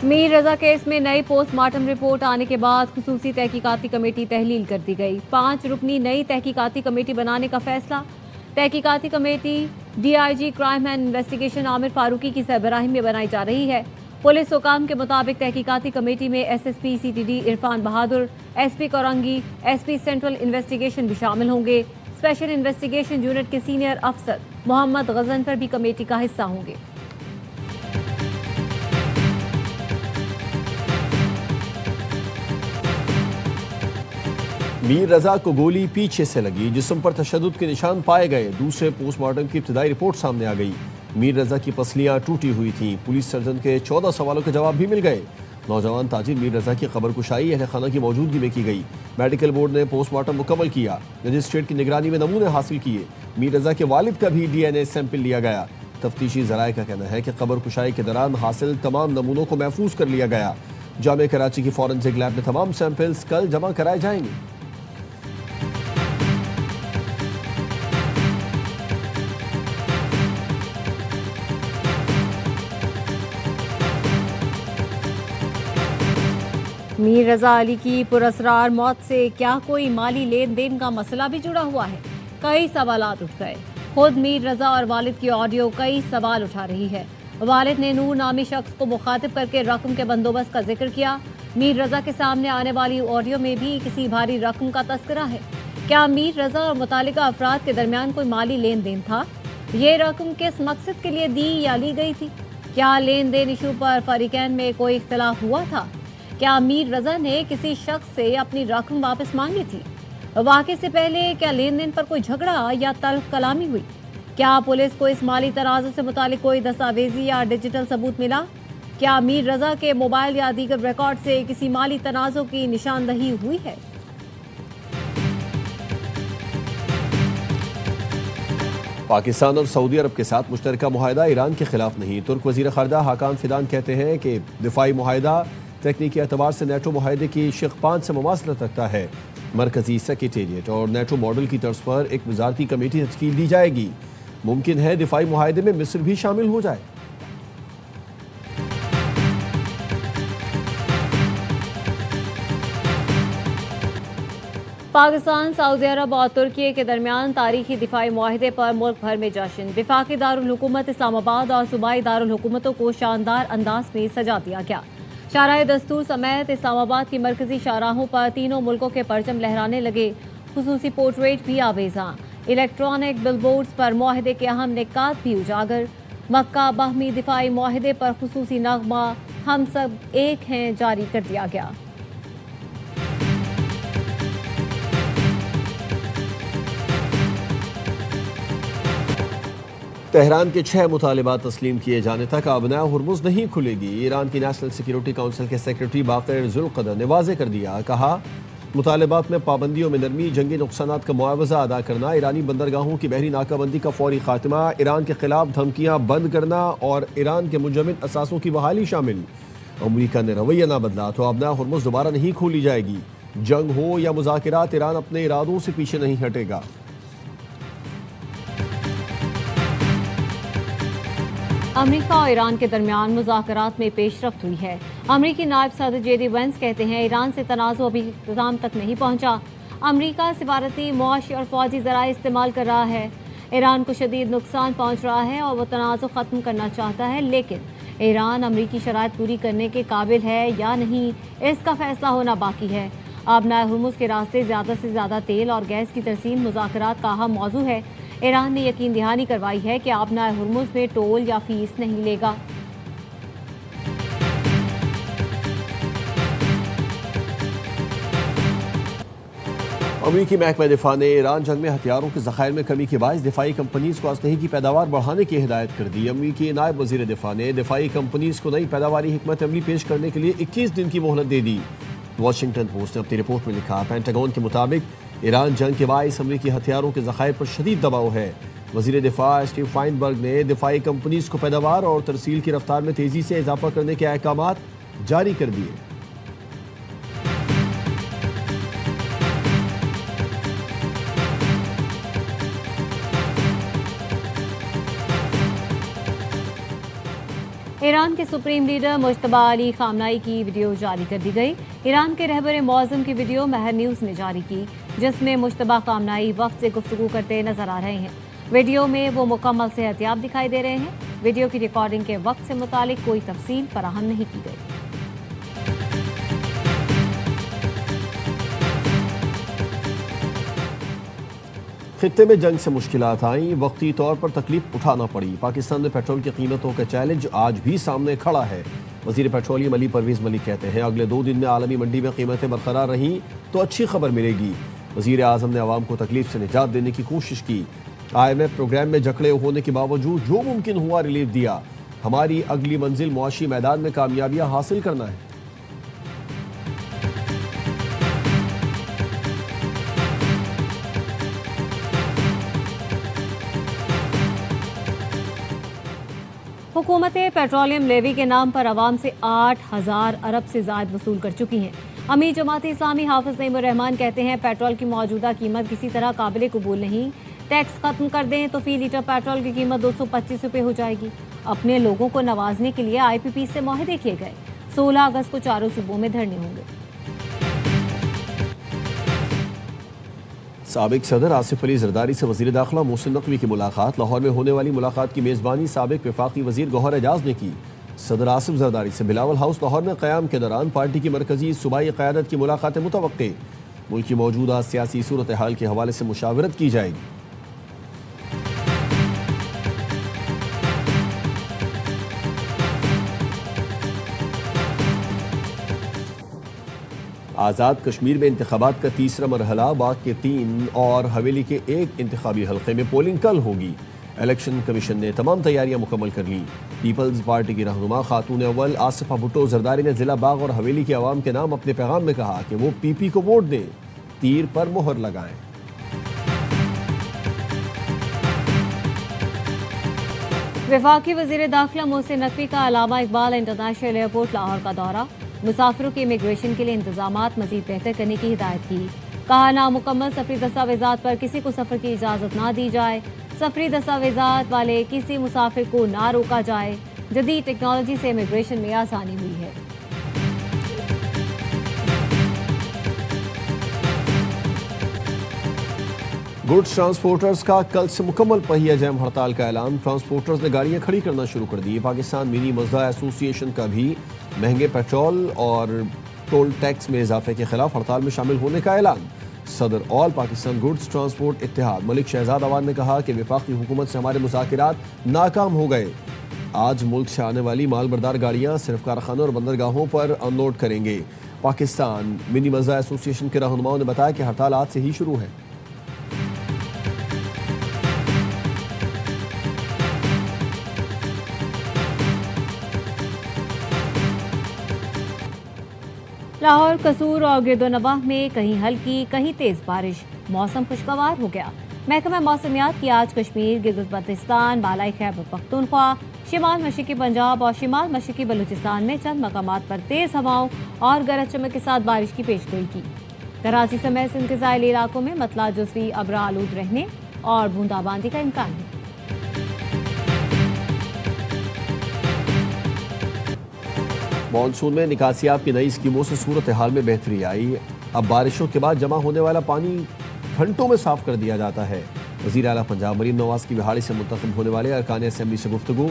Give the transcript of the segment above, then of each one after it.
मीर रजा case में नई postmortem report आने के बाद खुसूसी तहकीकाती कमेटी तहलील कर दी गई। 5 रुकनी नई तहकीकाती कमेटी बनाने का फैसला। तहकीकाती committee DIG crime and investigation Aamir Farooqui की सरबराही में बनाई जा रही है। पुलिस हुकाम के मुताबिक तहकीकाती कमेटी में SSP CTD Irfan Bahadur, SP Korangi, SP central investigation भी शामिल होंगे। स्पेशल इन्वेस्टिगेशन यूनिट के सीनियर अफसर मोहम्मद गजनफर भी कमेटी का हिस्सा होंगे। मीर रजा को गोली पीछे से लगी, जिस्म पर तशद्दुद के निशान पाए गए। दूसरे पोस्टमार्टम की इब्तिदाई रिपोर्ट सामने आ गई। मीर रजा की पसलियां टूटी हुई थीं। पुलिस सर्जन के 14 सवालों के जवाब भी मिल गए। नौजवान ताजिर मीर रजा की खबर कुशाई अहल खाना की मौजूदगी में की गई। मेडिकल बोर्ड ने पोस्टमार्टम मुकम्मल किया। मजिस्ट्रेट की निगरानी में नमूने हासिल किए। मीर रजा के वालिद का भी DNA सैंपल लिया गया। तफ्तीशी जराये का कहना है कि खबर कुशाई के दौरान हासिल तमाम नमूनों को महफूज कर लिया गया। जामे कराची की फॉरेंसिक लैब में तमाम सैंपल्स कल जमा कराए जाएंगे। मीर रजा अली की पुरअसरार मौत से क्या कोई माली लेन देन का मसला भी जुड़ा हुआ है? कई सवालात उठ गए। खुद मीर रजा और वालिद की ऑडियो कई सवाल उठा रही है। वालिद ने नूर नामी शख्स को मुखातिब करके रकम के बंदोबस्त का जिक्र किया। मीर रजा के सामने आने वाली ऑडियो में भी किसी भारी रकम का तस्करा है। क्या मीर रजा और मुतालिका अफराद के दरमियान कोई माली लेन देन था? ये रकम किस मकसद के लिए दी या ली गई थी? क्या लेन देन इशू पर फरीकैन में कोई इख्तलाफ हुआ था? क्या मीर रजा ने किसी शख्स से अपनी रकम वापस मांगी थी? वाक़े से पहले क्या लेन देन पर कोई झगड़ा या तल्ख कलामी हुई? क्या पुलिस को इस माली तराजू से मुतालिक कोई दस्तावेजी या डिजिटल सबूत मिला? क्या मीर रजा के मोबाइल या दीगर रिकॉर्ड से किसी माली तनाज़ों की निशानदही हुई है? पाकिस्तान और सऊदी अरब के साथ मुश्तरका मुआहदा ईरान के खिलाफ नहीं। तुर्क वज़ीर ख़ारजा हाकान फिदान कहते हैं कि दिफाई मुआहदा तकनीकी एतबार से नेटो मुआहदे की शिक 5 से मुमासलत रखता है। मरकजी सेक्रेटेरिएट और नेटो मॉडल की तर्ज पर एक वजारती कमेटी तश्कील दी जाएगी। मुमकिन है दिफाई मुआहदे में मिस्र भी शामिल हो जाए। पाकिस्तान, सऊदी अरब और तुर्की के दरमियान तारीखी दिफाई मुआहदे पर मुल्क भर में जश्न। वफाकी दारुल हुकूमत इस्लामाबाद और सूबाई दारुल हुकूमतों को शानदार अंदाज में सजा दिया गया। शाहराह दस्तूर समेत इस्लामाबाद की मरकजी शाहराहों पर तीनों मुल्कों के परचम लहराने लगे। खुसूसी पोर्ट्रेट भी आवेजा। इलेक्ट्रॉनिक बिलबोर्ड्स पर मुआहदे के अहम निकात भी उजागर। मक्का बाहमी दिफाई मुआहदे पर खुसूसी नगमा हम सब एक हैं जारी कर दिया गया। तेहरान के 6 मुतालिबात तस्लीम किए जाने तक आबनाए हुर्मुज़ नहीं खुलेगी। ईरान की नेशनल सिक्योरिटी काउंसिल के सेक्रेटरी बाक़िर ज़ुल्क़दर ने वाज़ेह कर दिया। कहा, मुतालिबात में पाबंदियों में नरमी, जंगी नुकसानात का मुआवजा अदा करना, ईरानी बंदरगाहों की बहरी नाकाबंदी का फौरी खात्मा, ईरान के खिलाफ धमकियाँ बंद करना और ईरान के मुंजमद असासों की बहाली शामिल। अमरीका ने रवैया ना बदला तो आबनाए हुर्मुज़ दोबारा नहीं खोली जाएगी। जंग हो या मुज़ाकिरात, ईरान अपने इरादों से पीछे नहीं हटेगा। अमेरिका और ईरान के दरमियान मुज़ाकरात में पेशरफ्त हुई है। अमरीकी नायब सदर जेडी वेंस कहते हैं ईरान से तनाज़ो अभी इख्तिताम तक नहीं पहुंचा। अमरीका सिफारती, मुआशी और फौजी ज़राए इस्तेमाल कर रहा है। ईरान को शदीद नुकसान पहुंच रहा है और वह तनाज़ो ख़त्म करना चाहता है, लेकिन ईरान अमरीकी शराइत पूरी करने के काबिल है या नहीं, इसका फैसला होना बाकी है। आबनाए हुर्मुज़ के रास्ते ज़्यादा से ज़्यादा तेल और गैस की तरसीम मुज़ाकरात का अहम मौजू है। ईरान ने यकीन दहानी करवाई है कि आबनाए हुर्मुज़ में टोल या फीस नहीं लेगा। अमरीकी महकमा दिफा ने ईरान जंग में हथियारों के ज़खायर में कमी के बायस दिफाई कंपनीज को असलहे की पैदावार बढ़ाने की हिदायत कर दी। अमरीकी नायब वज़ीर दिफा ने दिफाई कंपनीज को नई पैदावारी हिकमत अमली पेश करने के लिए 21 दिन की मोहलत दे दी। वाशिंगटन पोस्ट ने अपनी रिपोर्ट में लिखा, पेंटागन के मुताबिक ईरान जंग के बायस अमरीकी हथियारों के ज़खायर पर शदीद दबाव है। वज़ीर दिफा स्टीव फाइनबर्ग ने दिफाई कंपनीज को पैदावार और तरसील की रफ्तार में तेज़ी से इजाफा करने के अहकामात जारी कर दिए। ईरान के सुप्रीम लीडर मुश्तबा अली खामनाई की वीडियो जारी कर दी गई। ईरान के रहबर मौज़म की वीडियो महर न्यूज़ ने जारी की, जिसमें मुश्तबा खामनाई वक्त से गुफ्तगू करते नजर आ रहे हैं। वीडियो में वो मुकम्मल सेहतियाब दिखाई दे रहे हैं। वीडियो की रिकॉर्डिंग के वक्त से मुतालिक कोई तफसील फराहम नहीं की गई। खित्ते में जंग से मुश्किलात आई, वक्ती तौर पर तकलीफ उठाना पड़ी। पाकिस्तान में पेट्रोल की कीमतों का चैलेंज आज भी सामने खड़ा है। वजीर पेट्रोलियम अली परवेज मलिक कहते हैं, अगले 2 दिन में आलमी मंडी में कीमतें बरकरार रहीं तो अच्छी खबर मिलेगी। वजीर आजम ने आवाम को तकलीफ से निजात देने की कोशिश की। IMF प्रोग्राम में जकड़े होने के बावजूद जो मुमकिन हुआ रिलीफ दिया। हमारी अगली मंजिल मुआशी मैदान में कामयाबियां हासिल करना है। हुकूमत पेट्रोलियम लेवी के नाम पर आवाम से 8,000 अरब से ज्यादा वसूल कर चुकी हैं। अमीर जमात इस्लामी हाफिज नईमुर रहमान कहते हैं, पेट्रोल की मौजूदा कीमत किसी तरह काबिल कबूल नहीं। टैक्स खत्म कर दें तो फी लीटर पेट्रोल की कीमत 225 रुपये हो जाएगी। अपने लोगों को नवाजने के लिए IPP से मुआहदे किए गए। 16 अगस्त को चारों सूबों में धरने होंगे। साबिक सदर आसिफ अली जरदारी से वजीर दाखिला मोहसिन नकवी की मुलाकात। लाहौर में होने वाली मुलाकात की मेज़बानी साबिक वफाकी वजीर गौहर एजाज ने की। सदर आसिफ जरदारी से बिलावल हाउस लाहौर में क़याम के दौरान पार्टी की मरकजी सूबाई क़यादत की मुलाकातें मुतवक्के। मुल्क की मौजूदा सियासी सूरत हाल के हवाले से मुशावरत की जाएगी। आज़ाद कश्मीर में इंतखाबात का तीसरा मरहला, बाग के 3 और हवेली के 1 इंतखाबी हल्के में पोलिंग कल होगी। इलेक्शन कमीशन ने तमाम तैयारियां मुकम्मल कर लीं। पीपल्स पार्टी की रहनुमा खातून अव्वल आसिफा भुट्टो जरदारी ने जिला बाग और हवेली के अवाम के नाम अपने पैगाम में कहा कि वो PP को वोट दें, तीर पर मोहर लगाएं। वफाकी वजीर दाखिला मोहसिन नकवी का अल्लामा इकबाल इंटरनेशनल एयरपोर्ट लाहौर का दौरा। मुसाफिरों के इमिग्रेशन के लिए इंतजामात मजीद बेहतर करने की हिदायत की। कहा, नामुकम्मल सफरी दस्तावेजात पर किसी को सफर की इजाज़त ना दी जाए। सफरी दस्तावेजात वाले किसी मुसाफिर को ना रोका जाए। जदीद टेक्नोलॉजी से इमिग्रेशन में आसानी हुई है। गुड्स ट्रांसपोर्टर्स का कल से मुकम्मल पहिया जैम हड़ताल का ऐलान। ट्रांसपोर्टर्स ने गाड़ियां खड़ी करना शुरू कर दी। पाकिस्तान मिनी मज़दा एसोसिएशन का भी महंगे पेट्रोल और टोल टैक्स में इजाफे के खिलाफ हड़ताल में शामिल होने का ऐलान। सदर all Pakistan goods transport Ittehad Malik Shahzad Awan ने कहा कि वफाकी हुकूमत से हमारे मुज़ाकिरात नाकाम हो गए। आज मुल्क से आने वाली माल बरदार गाड़ियां सिर्फ कारखानों और बंदरगाहों पर अनलोड करेंगे। पाकिस्तान मिनी मज़दा एसोसिएशन के रहनुमाओं ने बताया कि हड़ताल आज से ही शुरू है। लाहौर, कसूर और गिरदोनवाह में कहीं हल्की कहीं तेज बारिश। मौसम खुशगवार हो गया। महकमा मौसमियात की आज कश्मीर, गिलगित बल्तिस्तान, बालाई खैबर पख्तूनख्वा, शिमाल मशरकी पंजाब और शिमाल मशरकी बलूचिस्तान में चंद मकामात पर तेज हवाओं और गरज चमक के साथ बारिश की पेशगोई की। कराची समेत सिंध के ज़ायली इलाकों में मतला जुज़वी अब्र आलूद रहने और बूंदाबांदी का इम्कान है। मानसून में निकासियाब की नई स्कीमों से सूरत हाल में बेहतरी आई। अब बारिशों के बाद जमा होने वाला पानी घंटों में साफ कर दिया जाता है। वज़ीर आला पंजाब मरीम नवाज की बिहाड़ी से मुंतखब होने वाले अरकान असेंबली से गुफ्तगू।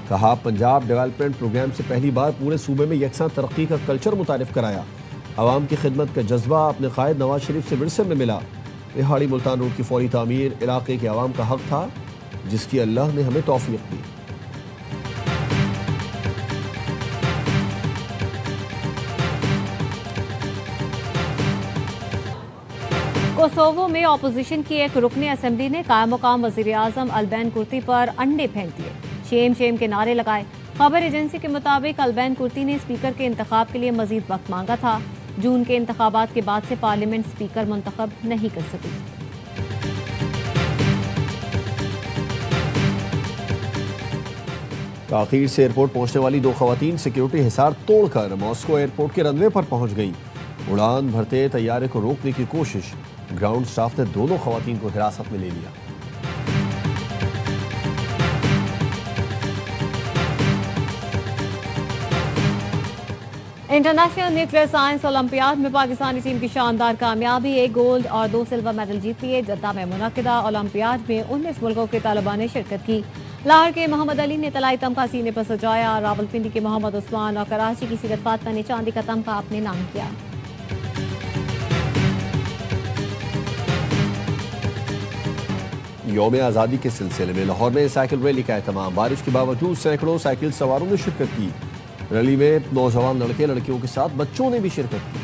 कहा, पंजाब डेवलपमेंट प्रोग्राम से पहली बार पूरे सूबे में यकसां तरक्की का कल्चर मुतारिफ कराया। आवाम की खिदमत का जज्बा अपने कायद नवाज शरीफ से विरसे में मिला। बिहाड़ी मुल्तान रोड की फौरी तामीर इलाके के आवाम का हक था, जिसकी अल्लाह ने हमें तौफीक दी। कोसोवो में अपोजिशन की एक रुकनी असेंबली ने कायम मुकाम वज़ीर आज़म अल्बैन कुर्ती पर अंडे फेंक दिए। शेम शेम के नारे लगाए। खबर एजेंसी के मुताबिक अल्बैन कुर्ती ने स्पीकर के इंतखाब के लिए मजीद वक्त मांगा था। जून के इंतखाबात के बाद से पार्लियामेंट स्पीकर मुंतखब नहीं कर सकी। ताखीर से एयरपोर्ट पहुंचने वाली 2 खवातीन सिक्योरिटी हिसार तोड़कर मॉस्को एयरपोर्ट के रनवे पर पहुंच गई। उड़ान भरते तैयारे को रोकने की कोशिश। ग्राउंड स्टाफ ने दोनों खवातीन को हिरासत में ले लिया। इंटरनेशनल न्यूक्लियर साइंस ओलंपियाड में पाकिस्तानी टीम की शानदार कामयाबी, 1 गोल्ड और 2 सिल्वर मेडल जीत लिए। जद्दा में मुनक्किदा ओलंपियाड में 19 मुल्कों के तलबा ने शिरकत की। लाहौर के मोहम्मद अली ने तलाई तमगा सीने पर सजाया। रावलपिंडी के मोहम्मद उस्मान और कराची की सीरत फातिमा ने चांदी का तमगा अपने नाम किया। यौम आज़ादी के सिलसिले में लाहौर में साइकिल रैली का एहतमाम। बारिश के बावजूद सैकड़ों साइकिल सवारों ने शिरकत की। रैली में नौजवान लड़के लड़कियों के साथ बच्चों ने भी शिरकत की।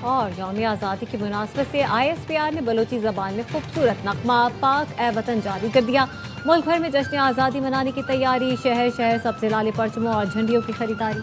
और यौम आज़ादी की मुनासबत से ISPR ने बलोची ज़बान में खूबसूरत नगमा पाक ए वतन जारी कर दिया। मुल्क भर में जश्न आज़ादी मनाने की तैयारी, शहर शहर सबसे लाले परचमों और झंडियों की खरीदारी।